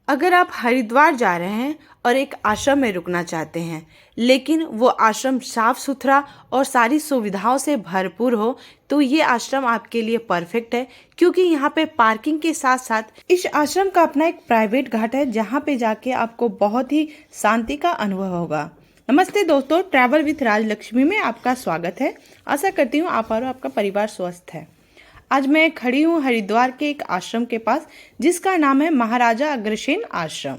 अगर आप हरिद्वार जा रहे हैं और एक आश्रम में रुकना चाहते हैं, लेकिन वो आश्रम साफ सुथरा और सारी सुविधाओं से भरपूर हो, तो ये आश्रम आपके लिए परफेक्ट है। क्योंकि यहाँ पे पार्किंग के साथ साथ इस आश्रम का अपना एक प्राइवेट घाट है, जहाँ पे जाके आपको बहुत ही शांति का अनुभव होगा। नमस्ते दोस्तों, ट्रैवल विथ राजलक्ष्मी में आपका स्वागत है। आशा करती हूँ आप और आपका परिवार स्वस्थ है। आज मैं खड़ी हूँ हरिद्वार के एक आश्रम के पास, जिसका नाम है महाराजा अग्रसेन आश्रम।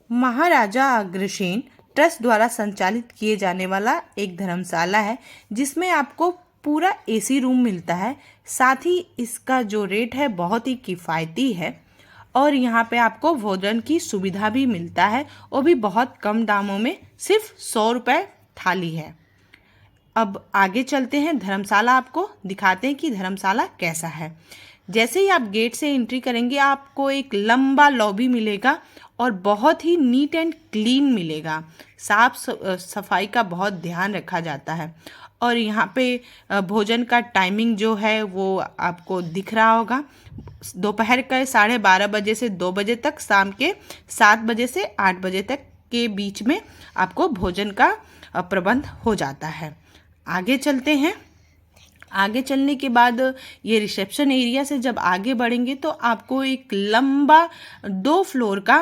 महाराजा अग्रसेन ट्रस्ट द्वारा संचालित किए जाने वाला एक धर्मशाला है, जिसमें आपको पूरा एसी रूम मिलता है। साथ ही इसका जो रेट है बहुत ही किफ़ायती है और यहाँ पे आपको भोजन की सुविधा भी मिलता है, वो भी बहुत कम दामों में, सिर्फ 100 रुपये थाली है। अब आगे चलते हैं, धर्मशाला आपको दिखाते हैं कि धर्मशाला कैसा है। जैसे ही आप गेट से एंट्री करेंगे, आपको एक लंबा लॉबी मिलेगा और बहुत ही नीट एंड क्लीन मिलेगा। साफ सफाई का बहुत ध्यान रखा जाता है और यहाँ पे भोजन का टाइमिंग जो है वो आपको दिख रहा होगा। दोपहर के 12:30 बजे से 2 बजे तक, शाम के 7 बजे से 8 बजे तक के बीच में आपको भोजन का प्रबंध हो जाता है। आगे चलते हैं। आगे चलने के बाद ये रिसेप्शन एरिया से जब आगे बढ़ेंगे तो आपको एक लंबा 2 फ्लोर का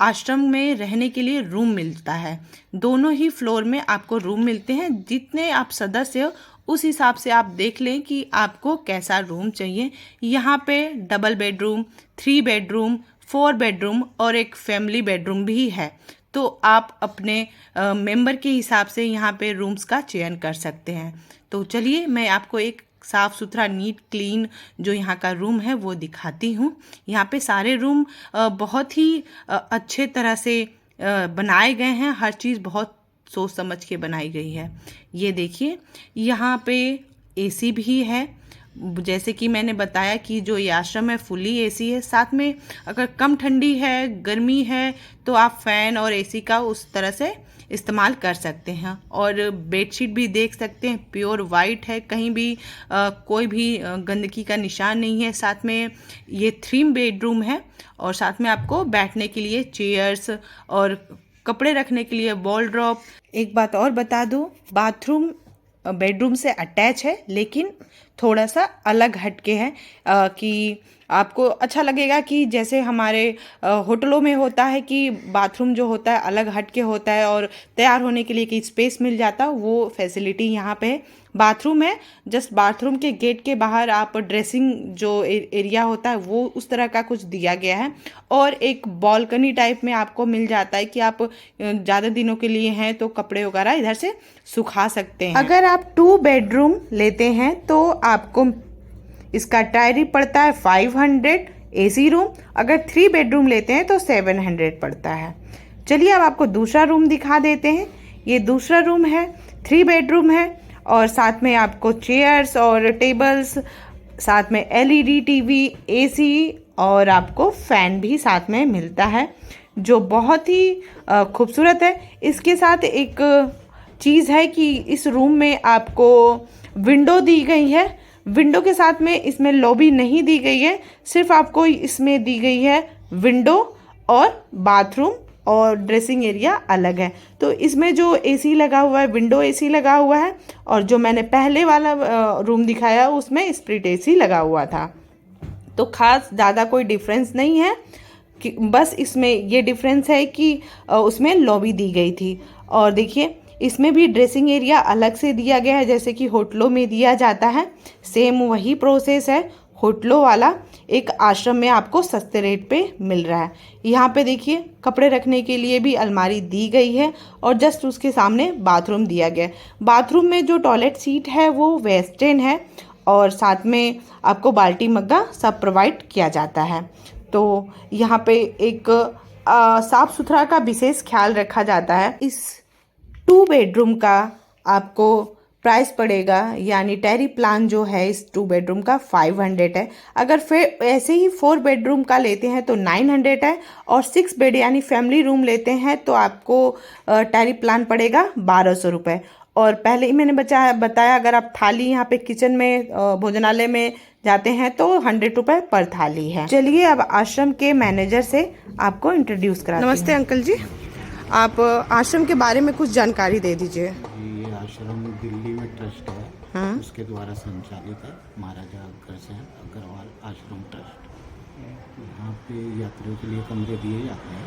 आश्रम में रहने के लिए रूम मिलता है। दोनों ही फ्लोर में आपको रूम मिलते हैं। जितने आप सदस्य हो उस हिसाब से आप देख लें कि आपको कैसा रूम चाहिए। यहाँ पे डबल बेडरूम, 3 बेडरूम, 4 बेडरूम और एक फैमिली बेडरूम भी है। तो आप अपने मेंबर के हिसाब से यहाँ पे रूम्स का चयन कर सकते हैं। तो चलिए मैं आपको एक साफ़ सुथरा नीट क्लीन जो यहाँ का रूम है वो दिखाती हूँ। यहाँ पे सारे रूम बहुत ही अच्छे तरह से बनाए गए हैं। हर चीज़ बहुत सोच समझ के बनाई गई है। ये देखिए, यहाँ पे एसी भी है। जैसे कि मैंने बताया कि जो ये आश्रम है फुली एसी है। साथ में अगर कम ठंडी है, गर्मी है, तो आप फ़ैन और एसी का उस तरह से इस्तेमाल कर सकते हैं। और बेडशीट भी देख सकते हैं, प्योर वाइट है, कहीं भी कोई भी गंदगी का निशान नहीं है। साथ में ये 3 बेडरूम है और साथ में आपको बैठने के लिए चेयर्स और कपड़े रखने के लिए वॉल ड्रॉप। एक बात और बता दूँ, बाथरूम बेडरूम से अटैच है, लेकिन थोड़ा सा अलग हटके है कि आपको अच्छा लगेगा कि जैसे हमारे होटलों में होता है कि बाथरूम जो होता है अलग हटके होता है और तैयार होने के लिए कि स्पेस मिल जाता है, वो फैसिलिटी यहाँ पे है। बाथरूम है, जस्ट बाथरूम के गेट के बाहर आप ड्रेसिंग जो एरिया होता है वो उस तरह का कुछ दिया गया है। और एक बालकनी टाइप में आपको मिल जाता है कि आप ज़्यादा दिनों के लिए हैं तो कपड़े वगैरह इधर से सुखा सकते हैं। अगर आप 2 बेडरूम लेते हैं तो आपको इसका टायरी पड़ता है 500 एसी रूम। अगर 3 बेडरूम लेते हैं तो 700 पड़ता है। चलिए अब आपको दूसरा रूम दिखा देते हैं। ये दूसरा रूम है, 3 बेडरूम है और साथ में आपको चेयर्स और टेबल्स, साथ में एलईडी टीवी, एसी और आपको फैन भी साथ में मिलता है, जो बहुत ही खूबसूरत है। इसके साथ एक चीज़ है कि इस रूम में आपको विंडो दी गई है। विंडो के साथ में इसमें लॉबी नहीं दी गई है, सिर्फ आपको इसमें दी गई है विंडो और बाथरूम और ड्रेसिंग एरिया अलग है। तो इसमें जो एसी लगा हुआ है, विंडो एसी लगा हुआ है, और जो मैंने पहले वाला रूम दिखाया उसमें स्प्लिट एसी लगा हुआ था। तो खास ज़्यादा कोई डिफरेंस नहीं है कि बस इसमें ये डिफरेंस है कि उसमें लॉबी दी गई थी। और देखिए, इसमें भी ड्रेसिंग एरिया अलग से दिया गया है, जैसे कि होटलों में दिया जाता है। सेम वही प्रोसेस है होटलों वाला, एक आश्रम में आपको सस्ते रेट पे मिल रहा है। यहाँ पे देखिए, कपड़े रखने के लिए भी अलमारी दी गई है और जस्ट उसके सामने बाथरूम दिया गया है। बाथरूम में जो टॉयलेट सीट है वो वेस्टर्न है और साथ में आपको बाल्टी मग्गा सब प्रोवाइड किया जाता है। तो यहाँ पे एक साफ़ सुथरा का विशेष ख्याल रखा जाता है। इस 2 बेडरूम का आपको प्राइस पड़ेगा, यानी टैरी प्लान जो है इस 2 बेडरूम का 500 है। अगर फिर ऐसे ही 4 बेडरूम का लेते हैं तो 900 है और 6 बेड यानी फैमिली रूम लेते हैं तो आपको टैरी प्लान पड़ेगा 1200 रुपये। और पहले ही मैंने बताया अगर आप थाली यहाँ पे किचन में भोजनालय में जाते हैं तो 100 रुपये पर थाली है। चलिए अब आश्रम के मैनेजर से आपको इंट्रोड्यूस कराते हैं। नमस्ते अंकल जी, आप आश्रम के बारे में कुछ जानकारी दे दीजिए। ये आश्रम दिल्ली में ट्रस्ट है, हाँ। उसके द्वारा संचालित है, महाराजा अग्रवाल आश्रम ट्रस्ट। यहाँ पे यात्रियों के लिए कमरे दिए जाते हैं।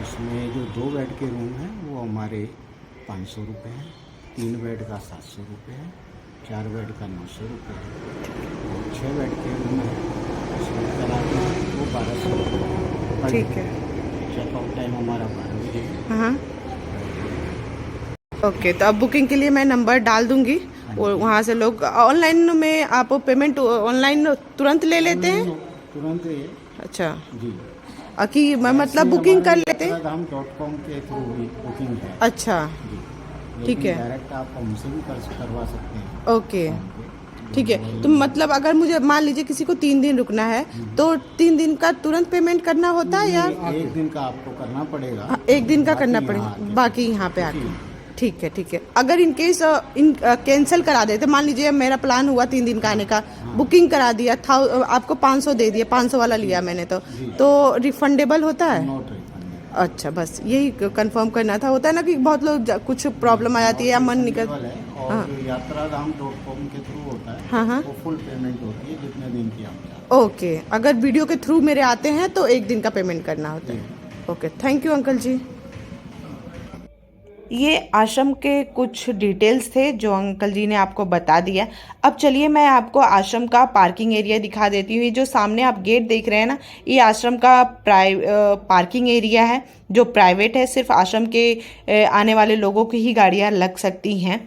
उसमें जो 2 बेड के रूम हैं वो हमारे 500 रुपये हैं, 3 बेड का 700 रुपये है, 4 बेड का 900 रुपये है और 6 बेड के रूम है उसमें कराते हैं वो 1200 रुपये। ठीक है। चेकआउट टाइम हमारा 12 बजे है। हाँ। ओके, तो अब बुकिंग के लिए मैं नंबर डाल दूंगी और वहाँ से लोग ऑनलाइन में आप पेमेंट ऑनलाइन तुरंत ले लेते हैं? तुरंत ही। अच्छा जी, कि मैं मतलब बुकिंग कर लेते हैं? यात्राधाम.com के थ्रू भी बुकिंग है। अच्छा जी, ठीक है। डायरेक्ट आप हमसे भी करवा सकते हैं। ओके ठीक है। तो मतलब अगर मुझे मान लीजिए किसी को 3 दिन रुकना है तो 3 दिन का तुरंत पेमेंट करना होता है या 1 दिन का आपको करना पड़ेगा? 1 दिन का करना पड़ेगा, बाकी यहाँ पे आके। ठीक है ठीक है। अगर इन केस कैंसिल करा देते, मान लीजिए मेरा प्लान हुआ 3 दिन का आने का, बुकिंग करा दिया था, आपको 500 दे दिया, 500 वाला लिया मैंने तो रिफंडेबल होता है? Not refundable. अच्छा, बस यही कंफर्म करना था। होता है ना कि बहुत लोग कुछ प्रॉब्लम आ जाती है या मन निकल। और जो यात्राधाम.com के थ्रू होता है, हाँ हाँ, वो फुल पेमेंट होती है जितने दिन की आप चाहते हैं। ओके। अगर वीडियो के थ्रू मेरे आते हैं तो 1 दिन का पेमेंट करना होता है। ओके, थैंक यू अंकल जी। ये आश्रम के कुछ डिटेल्स थे जो अंकल जी ने आपको बता दिया। अब चलिए मैं आपको आश्रम का पार्किंग एरिया दिखा देती हूँ। जो सामने आप गेट देख रहे हैं ना, ये आश्रम का पार्किंग एरिया है जो प्राइवेट है। सिर्फ आश्रम के आने वाले लोगों की ही गाड़ियाँ लग सकती हैं।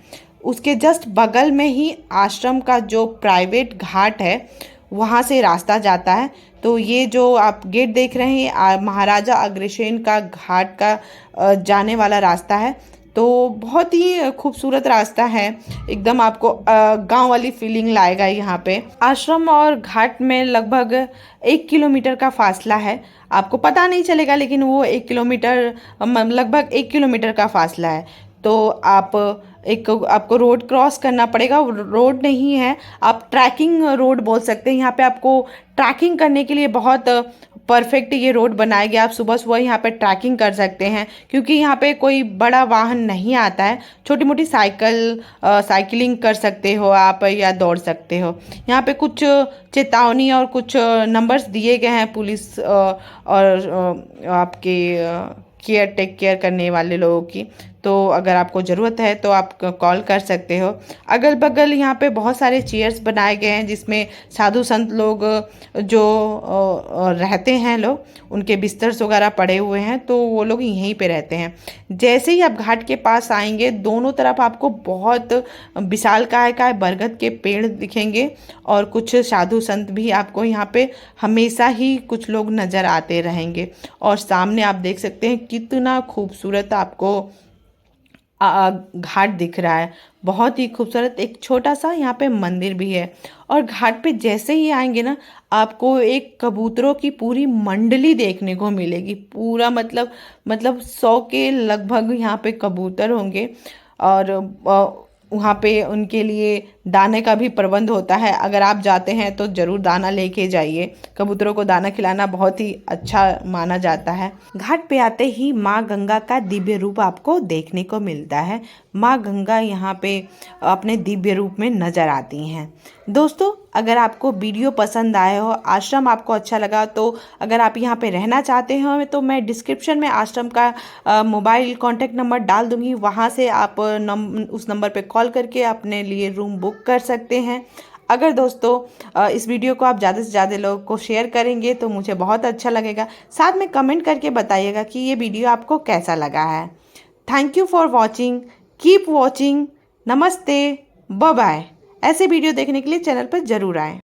उसके जस्ट बगल में ही आश्रम का जो प्राइवेट घाट है वहाँ से रास्ता जाता है। तो ये जो आप गेट देख रहे हैं महाराजा अग्रसेन का घाट का जाने वाला रास्ता है। तो बहुत ही खूबसूरत रास्ता है, एकदम आपको गांव वाली फीलिंग लाएगा। यहाँ पे आश्रम और घाट में लगभग 1 किलोमीटर का फासला है। आपको पता नहीं चलेगा लेकिन वो 1 किलोमीटर, लगभग 1 किलोमीटर का फासला है। तो आपको रोड क्रॉस करना पड़ेगा। रोड नहीं है, आप ट्रैकिंग रोड बोल सकते हैं। यहाँ पे आपको ट्रैकिंग करने के लिए बहुत परफेक्ट ये रोड बनाया गया। आप सुबह सुबह यहाँ पे ट्रैकिंग कर सकते हैं क्योंकि यहाँ पे कोई बड़ा वाहन नहीं आता है। छोटी मोटी साइकिलिंग कर सकते हो आप या दौड़ सकते हो। यहाँ पे कुछ चेतावनी और कुछ नंबर्स दिए गए हैं पुलिस और आपके टेक केयर करने वाले लोगों की। तो अगर आपको ज़रूरत है तो आप कॉल कर सकते हो। अगल बगल यहाँ पे बहुत सारे चेयर्स बनाए गए हैं जिसमें साधु संत लोग जो रहते हैं, लोग उनके बिस्तर्स वगैरह पड़े हुए हैं, तो वो लोग यहीं पे रहते हैं। जैसे ही आप घाट के पास आएंगे दोनों तरफ आपको बहुत विशालकाय बरगद के पेड़ दिखेंगे और कुछ साधु संत भी आपको यहाँ पे हमेशा ही कुछ लोग नज़र आते रहेंगे। और सामने आप देख सकते हैं कितना खूबसूरत आपको घाट दिख रहा है, बहुत ही खूबसूरत। एक छोटा सा यहाँ पे मंदिर भी है। और घाट पे जैसे ही आएंगे ना, आपको एक कबूतरों की पूरी मंडली देखने को मिलेगी। पूरा मतलब 100 के लगभग यहाँ पे कबूतर होंगे। और वहाँ पे उनके लिए दाने का भी प्रबंध होता है। अगर आप जाते हैं तो ज़रूर दाना लेके जाइए। कबूतरों को दाना खिलाना बहुत ही अच्छा माना जाता है। घाट पे आते ही माँ गंगा का दिव्य रूप आपको देखने को मिलता है। माँ गंगा यहाँ पे अपने दिव्य रूप में नज़र आती हैं। दोस्तों, अगर आपको वीडियो पसंद आया हो, आश्रम आपको अच्छा लगा, तो अगर आप यहाँ पे रहना चाहते हो तो मैं डिस्क्रिप्शन में आश्रम का मोबाइल कॉन्टैक्ट नंबर डाल दूँगी। वहाँ से आप उस नंबर पे कॉल करके अपने लिए रूम बुक कर सकते हैं। अगर दोस्तों इस वीडियो को आप ज़्यादा से ज़्यादा लोगों को शेयर करेंगे तो मुझे बहुत अच्छा लगेगा। साथ में कमेंट करके बताइएगा कि ये वीडियो आपको कैसा लगा है। Thank you for watching, keep watching. नमस्ते, बाय बाय। ऐसे वीडियो देखने के लिए चैनल पर ज़रूर आएँ।